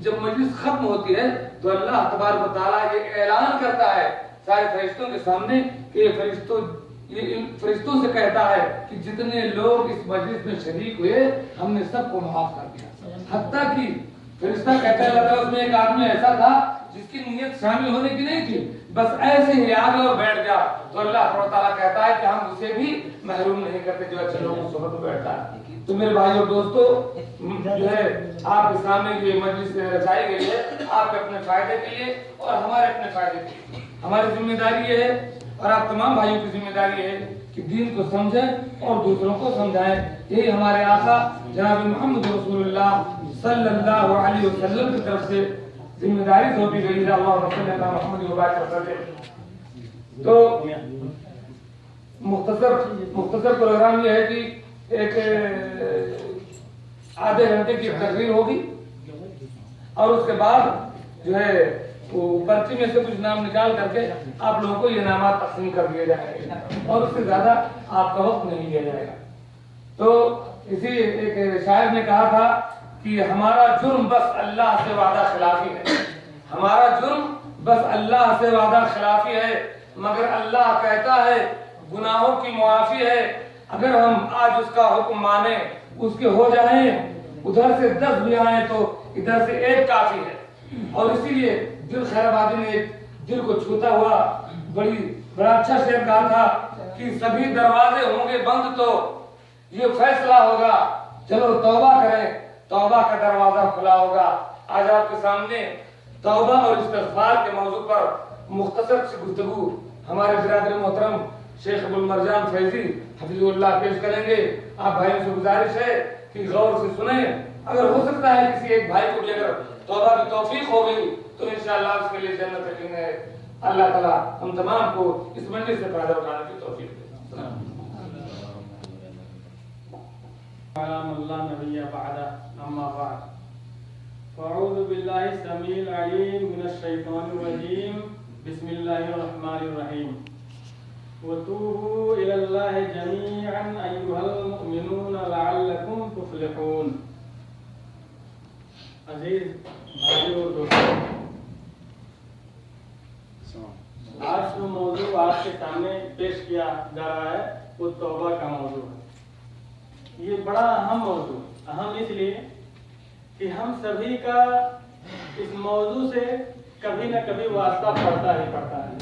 جب مجلس ختم ہوتی ہے تو اللہ تبارک و تعالیٰ یہ اعلان کرتا ہے سارے فرشتوں کے سامنے کہ یہ ان فرشتوں سے کہتا ہے کہ جتنے لوگ اس مجلس میں شریک ہوئے ہم نے سب کو معاف کر دیا. حتیٰ کہ فرشتہ کہتا ہے اللہ اس میں ایک آدمی ایسا تھا جس کی نیت شامل ہونے کی نہیں تھی, بس ایسے ہی آ گیا اور بیٹھ گیا, تو اللہ تعالیٰ کہتا ہے کہ ہم اسے بھی محروم نہیں کرتے جو اچھے لوگوں کی صحبت میں بیٹھتا ہے. تو میرے بھائی اور دوستو, جو ہے آپ کے سامنے یہ مجلس رچائی گئی ہے آپ کے اپنے فائدے کے لیے اور ہمارے اپنے فائدے کے لیے. ہماری ذمہ داری یہ ہے اور آپ تمام بھائیوں کی ذمہ داری ہے کہ دین کو سمجھیں اور دوسروں کو سمجھائیں. یہی ہمارے آقا جناب محمد رسول اللہ صلی اللہ علیہ وسلم کی طرف سے ذمہ داری سونپی گئی ہے. اللہم صلی علی محمد وبارک وسلم. تو مختصر پروگرام یہ ہے کہ ایک آدھے گھنٹے کی تقریر ہوگی اور اس کے بعد جو ہے وہ پرچی میں سے کچھ نام نکال کر کے آپ لوگوں کو یہ انعامات تقسیم کر دیے جائیں گے اور اس سے زیادہ آپ کا وقت نہیں لیا جائے گا. تو اسی ایک شاعر نے کہا تھا کہ ہمارا جرم بس اللہ سے وعدہ خلافی ہے, ہمارا جرم بس اللہ سے وعدہ خلافی ہے, مگر اللہ کہتا ہے گناہوں کی معافی ہے. اگر ہم آج اس کا حکم مانیں, اس کے ہو جائیں, ادھر سے 10 بھی آئیں تو ادھر سے ایک کافی ہے. اور اسی لیے دل خیر آبادی نے ایک دل کو چھوتا ہوا بڑا اچھا شعر کہا تھا کہ سبھی دروازے ہوں گے بند تو یہ فیصلہ ہوگا, چلو توبہ کریں, توبہ کا دروازہ کھلا ہوگا. آج آپ کے سامنے توبہ اور استغفار کے موضوع پر مختصر سی گفتگو ہمارے برادر محترم شیخ ابو المرجان فیضی حفظ اللہ پیش کریں گے. آپ بھائیوں سے گزارش ہے کہ غور سے سنیں, اگر ہو سکتا ہے کسی ایک بھائی کو بھی اگر توبہ کی توفیق ہو گئی تو انشاءاللہ اس کے لیے جنت یقین ہے. اللہ تعالیٰ ہم تمام کو اس مجلس سے فائدہ اٹھانے کی توفیق دے. سلام اللہ نبی بعد اما بعد فاعوذ باللہ السمیع العلیم من الشیطان الرجیم بسم اللہ الرحمن الرحیم وتوبوا الى اللہ جميعا ایها المؤمنون لعلکم تفلحون. عزیز بھائیو اور دوستو, آج جو موضوع آپ کے سامنے پیش کیا جا رہا ہے وہ توبہ کا موضوع ہے. یہ بڑا اہم موضوع, اہم اس لیے کہ ہم سبھی کا اس موضوع سے کبھی نہ کبھی واسطہ پڑتا ہی پڑتا ہے.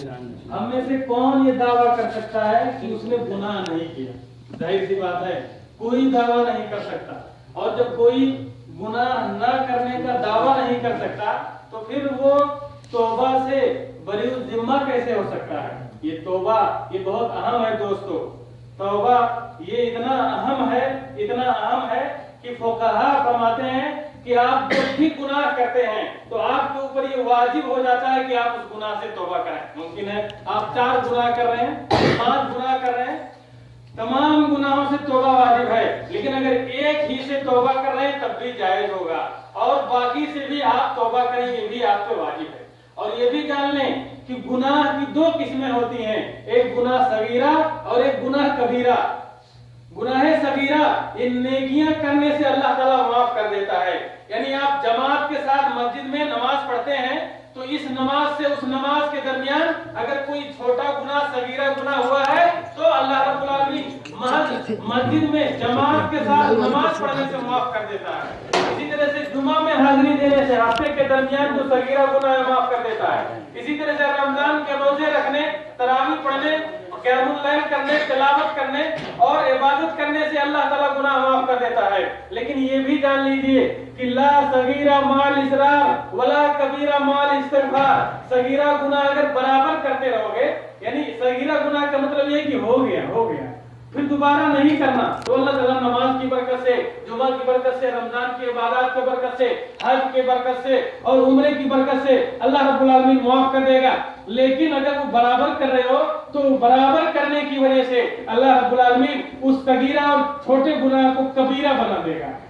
ہم میں سے کون یہ دعویٰ کر سکتا ہے کہ اس نے گناہ نہیں کیا؟ ظاہر سی بات ہے کوئی دعویٰ نہیں کر سکتا. اور جب کوئی گناہ نہ کرنے کا دعویٰ نہیں کر سکتا تو پھر وہ توبہ سے بری الذمہ کیسے ہو سکتا ہے؟ یہ توبہ یہ بہت اہم ہے دوستو. توبہ یہ اتنا اہم ہے کہ فقہا فرماتے ہیں کہ آپ جب بھی گناہ کرتے ہیں تو آپ کے اوپر یہ واجب ہو جاتا ہے کہ آپ اس گناہ سے توبہ کریں. ممکن ہے آپ 4 گناہ کر رہے ہیں, 5 گناہ کر رہے ہیں, تمام گناہوں سے توبہ واجب ہے, لیکن اگر ایک ہی سے توبہ کر رہے ہیں تب بھی جائز ہوگا, اور باقی سے بھی آپ توبہ کریں یہ بھی آپ پہ واجب ہے. اور یہ بھی جان لیں کہ گناہ کی 2 قسمیں ہوتی ہیں, ایک گناہ صغیرہ اور ایک گناہ کبیرہ. گناہ صغیرہ یہ نیکیاں کرنے سے اللہ تعالیٰ معاف کر دیتا ہے. یعنی آپ جماعت کے ساتھ مسجد میں نماز پڑھتے ہیں تو اس نماز سے اس نماز کے درمیان اگر کوئی چھوٹا گناہ صغیرہ گناہ ہوا ہے تو اللہ رب العالمین مسجد میں جماعت کے ساتھ نماز پڑھنے سے معاف کر دیتا ہے. اسی طرح سے جمعہ میں حاضری دینے سے ہفتے کے درمیان جو صغیرہ گناہ معاف کر دیتا ہے. اسی طرح سے رمضان کے روزے رکھنے, تراویح پڑھنے, قیام اللیل کرنے, تلاوت کرنے اور عبادت کرنے سے اللہ تعالیٰ گناہ معاف کر دیتا ہے. لیکن یہ بھی جان لیجئے کہ لا صغیرہ مال اصرار ولا کبیرہ مال استغفار. صغیرہ گناہ اگر برابر کرتے رہو گے, یعنی صغیرہ گناہ کا مطلب یہ کہ ہو گیا پھر دوبارہ نہیں کرنا, تو اللہ تعالیٰ نماز کی برکت سے, جمعہ کی برکت سے, رمضان کی عبادات کی برکت سے, حج کی برکت سے اور عمرے کی برکت سے اللہ رب العالمین معاف کر دے گا. لیکن اگر وہ برابر کر رہے ہو تو برابر کرنے کی وجہ سے اللہ رب العالمین اس صغیرہ اور چھوٹے گناہ کو کبیرہ بنا دے گا.